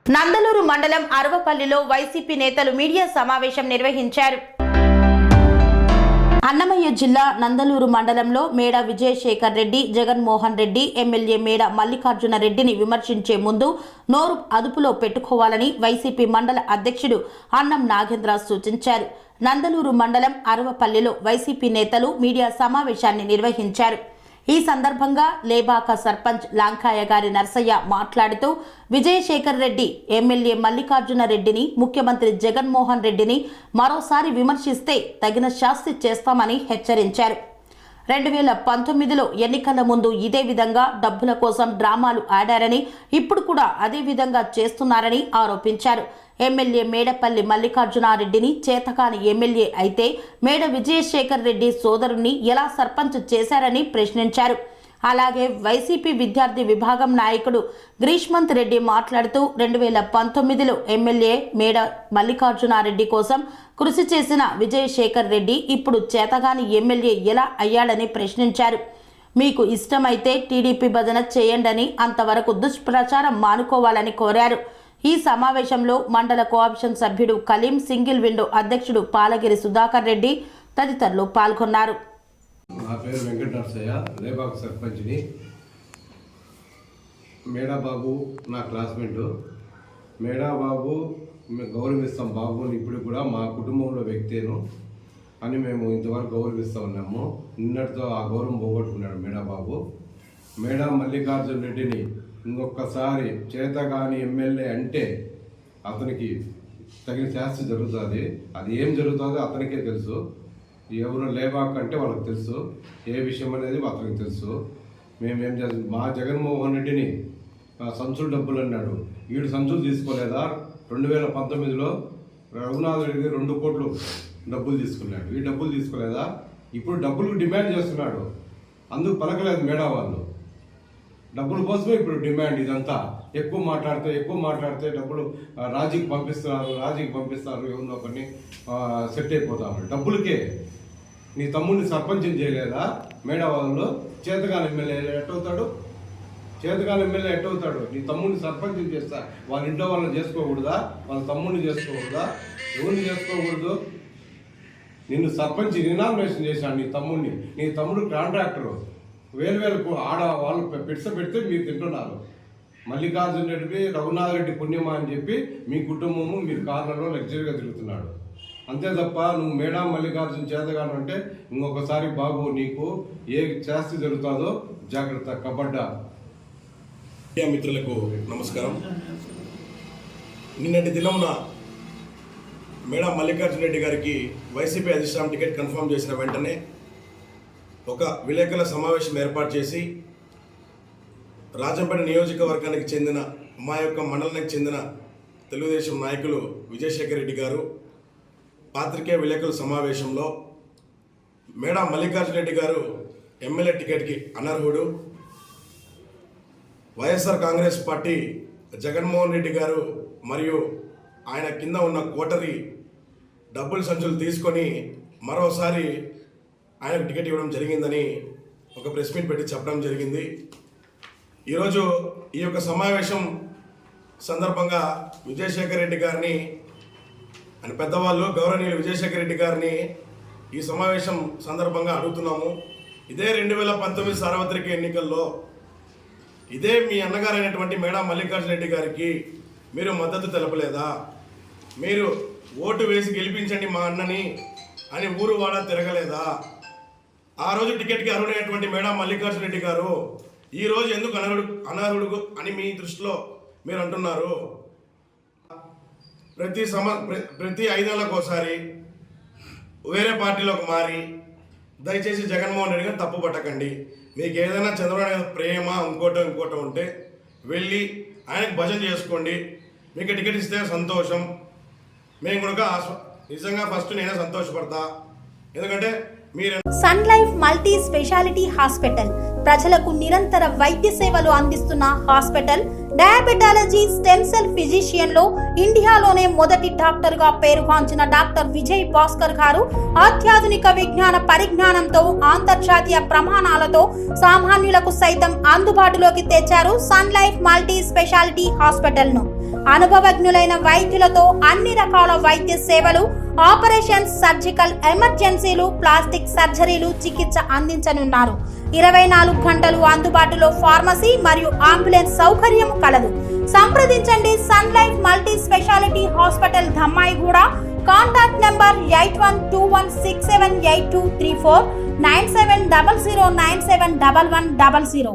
నందలూరు మండలం అరవపల్లిలో వైసీపీ నేతలు మీడియా సమావేశం నిర్వహించారు. అన్నమయ్య జిల్లా నందలూరు మండలంలో మేడ విజయశేఖర్ రెడ్డి, జగన్మోహన్ రెడ్డి, ఎమ్మెల్యే మేడ మల్లికార్జున రెడ్డిని విమర్శించే ముందు నోరు అదుపులో పెట్టుకోవాలని వైసీపీ మండల అధ్యక్షుడు అన్నం నాగేంద్ర సూచించారు. నందలూరు మండలం అరవపల్లిలో వైసీపీ నేతలు మీడియా సమావేశాన్ని నిర్వహించారు. ఈ సందర్భంగా లేబాక సర్పంచ్ లాంకాయ గారి నర్సయ్య మాట్లాడుతూ విజయశేఖర్ రెడ్డి, ఎమ్మెల్యే మల్లికార్జున రెడ్డిని, ముఖ్యమంత్రి జగన్మోహన్ రెడ్డిని మరోసారి విమర్శిస్తే తగిన శాస్తి చేస్తామని హెచ్చరించారు. 2019లో ఎన్నికల ముందు ఇదే విధంగా డబ్బుల కోసం డ్రామాలు ఆడారని, ఇప్పుడు కూడా అదే విధంగా చేస్తున్నారని ఆరోపించారు. ఎమ్మెల్యే మేడపల్లి మల్లికార్జునారెడ్డిని చేతకాని ఎమ్మెల్యే అయితే మేడ విజయశేఖర్ రెడ్డి సోదరుణ్ణి ఎలా సర్పంచ్ చేశారని ప్రశ్నించారు. అలాగే వైసీపీ విద్యార్థి విభాగం నాయకుడు గ్రీష్మంత్ రెడ్డి మాట్లాడుతూ 2019లో ఎమ్మెల్యే మేడ మల్లికార్జునారెడ్డి కోసం కృషి చేసిన విజయశేఖర్ రెడ్డి ఇప్పుడు చేతగాని ఎమ్మెల్యే ఎలా అయ్యాడని ప్రశ్నించారు. మీకు ఇష్టమైతే టీడీపీ భజన చేయండని, అంతవరకు దుష్ప్రచారం మానుకోవాలని కోరారు. ఈ సమావేశంలో మండల కోఆప్షన్ సభ్యుడు కలీం, సింగిల్ విండో అధ్యక్షుడు పాలగిరి సుధాకర్ రెడ్డి తదితరులు పాల్గొన్నారు. నా పేరు వెంకట నరసయ్య, లేబాక సర్పంచ్ని. మేడాబాబు నా క్లాస్మేటు. మేడాబాబు మేము గౌరవిస్తాం, బాబుని ఇప్పుడు కూడా మా కుటుంబంలో వ్యక్తేను అని మేము ఇంతవరకు గౌరవిస్తూ ఉన్నాము. నిన్నటితో ఆ గౌరవం పోగొట్టుకున్నాడు మేడాబాబు. మేడా మల్లికార్జున రెడ్డిని ఇంకొకసారి చేతగాని ఎమ్మెల్యే అంటే అతనికి తగిన శాస్తి జరుగుతుంది. అది ఏం జరుగుతుందో అతనికే తెలుసు. ఎవరు లేబాక్ అంటే వాళ్ళకి తెలుసు, ఏ విషయం అనేది అతనికి తెలుసు. మేమేం చేస్తాం, మా జగన్మోహన్ రెడ్డిని సంచులు డబ్బులు అన్నాడు. వీడు సంచులు తీసుకోలేదా? 2019లో రఘునాథ్ రెడ్డి 2 కోట్లు డబ్బులు తీసుకున్నాడు. ఈ డబ్బులు తీసుకోలేదా? ఇప్పుడు డబ్బులు డిమాండ్ చేస్తున్నాడు. అందుకు పలకలేదు మేడా వాళ్ళు. డబ్బుల కోసమే ఇప్పుడు డిమాండ్. ఇదంతా ఎక్కువ మాట్లాడితే డబ్బులు రాజీకి పంపిస్తారు, ఎవరినో కొన్ని సెట్ అయిపోతాము డబ్బులకే. నీ తమ్ముడిని సర్పంచం చేయలేదా? మేడా వాళ్ళు చేతగాని ఎమ్మెల్యే ఎట్టవుతాడు? నీ తమ్ముడిని సర్పంచం చేస్తా, వాళ్ళ ఇంట్లో వాళ్ళని చేసుకోకూడదా? వాళ్ళ తమ్ముడిని చేసుకోకూడదా? ఎవరిని చేసుకోకూడదు? నిన్ను సర్పంచ్ రినామినేషన్ చేశాడు నీ తమ్ముడు కాంట్రాక్టరు. వేలు ఆడ వాళ్ళు పెడితే మీరు తింటున్నారు. మల్లికార్జున రెడ్డి, రఘునాథ్ రెడ్డి పుణ్యమా అని చెప్పి మీ కుటుంబము మీరు కార్లలో లగ్జరీగా తిరుగుతున్నాడు. అంతే తప్ప నువ్వు మేడా మల్లికార్జున చేతగాను అంటే ఇంకొకసారి బాబు నీకు ఏ శాస్తి జరుగుతుందో జాగ్రత్త. కబడ్డా. మిత్రులకు నమస్కారం. నిన్నటి దినమున మేడా మల్లికార్జున రెడ్డి గారికి వైసీపీ అధిష్టానం టికెట్ కన్ఫర్మ్ చేసిన వెంటనే ఒక విలేకరుల సమావేశం ఏర్పాటు చేసి రాజంపేట నియోజకవర్గానికి చెందిన మా యొక్క మండలానికి చెందిన తెలుగుదేశం నాయకులు విజయశేఖర్ రెడ్డి గారు పాత్రికేయ విలేకరుల సమావేశంలో మేడా మల్లికార్జున రెడ్డి గారు ఎమ్మెల్యే టికెట్కి అనర్హుడు, వైఎస్ఆర్ కాంగ్రెస్ పార్టీ జగన్మోహన్ రెడ్డి గారు మరియు ఆయన కింద ఉన్న కోటరీ డబ్బుల సంచులు తీసుకొని మరోసారి ఆయనకు టికెట్ ఇవ్వడం జరిగిందని ఒక ప్రెస్ మీట్ పెట్టి చెప్పడం జరిగింది. ఈరోజు ఈ యొక్క సమావేశం సందర్భంగా విజయశేఖర్ రెడ్డి గారిని అని పెద్దవాళ్ళు గౌరవనీయులు విజయశేఖర్ రెడ్డి గారిని ఈ సమావేశం సందర్భంగా అడుగుతున్నాము. ఇదే 2019 సార్వత్రిక ఎన్నికల్లో ఇదే మీ అన్నగారైనటువంటి మేడా మల్లికార్జున రెడ్డి గారికి మీరు మద్దతు తెలపలేదా? మీరు ఓటు వేసి గెలిపించండి మా అన్నని అని ఊరు వాడ తిరగలేదా? ఆ రోజు టికెట్కి అర్హుడైనటువంటి మేడా మల్లికార్జున రెడ్డి గారు ఈరోజు ఎందుకు అనర్హుడు అని మీ దృష్టిలో మీరు అంటున్నారు? ప్రతి 5 ఏళ్ళకు ఒకసారి వేరే పార్టీలోకి మారి దయచేసి జగన్మోహన్ రెడ్డి గారు తప్పు పట్టకండి. మీకు ఏదైనా చంద్రబాబు నాయుడు ప్రేమ ఇంకోటో ఉంటే వెళ్ళి ఆయనకు భజన చేసుకోండి. మీకు టికెట్ ఇస్తే సంతోషం. మేము కూడా నిజంగా ఫస్ట్ నేనే సంతోషపడతా. ఎందుకంటే మీరు sun life multi speciality hospital ప్రజలకు నిరంతర వైద్య సేవలు అందిస్తున్న hospital diabetology stem cell physician లో ఇండియాలోనే మొదటి డాక్టర్ గా పేరుగాంచిన డాక్టర్ విజయ్ భాస్కర్ గారు అత్యాధునిక విజ్ఞాన పరిజ్ఞానంతో అంతర్జాతీయ ప్రమాణాలతో సామాన్యులకు సైతం అందుబాటులోకి తెచ్చారు sun life multi speciality hospital ను. అనుభవజ్ఞులైన వైద్యులతో అన్ని రకాల వైద్య సేవలు, ఆపరేషన్స్, సర్జికల్ ఎమర్జెన్సీలు, ప్లాస్టిక్ సర్జరీలు, చికిత్స అందించనున్నారు. 24 గంటలు అందుబాటులో ఫార్మసీ మరియు అంబులెన్స్ సౌకర్యం కలదు. సంప్రదించండి sun life multi speciality hospital, Dammaiguda. Contact number 8121678234 9700971100.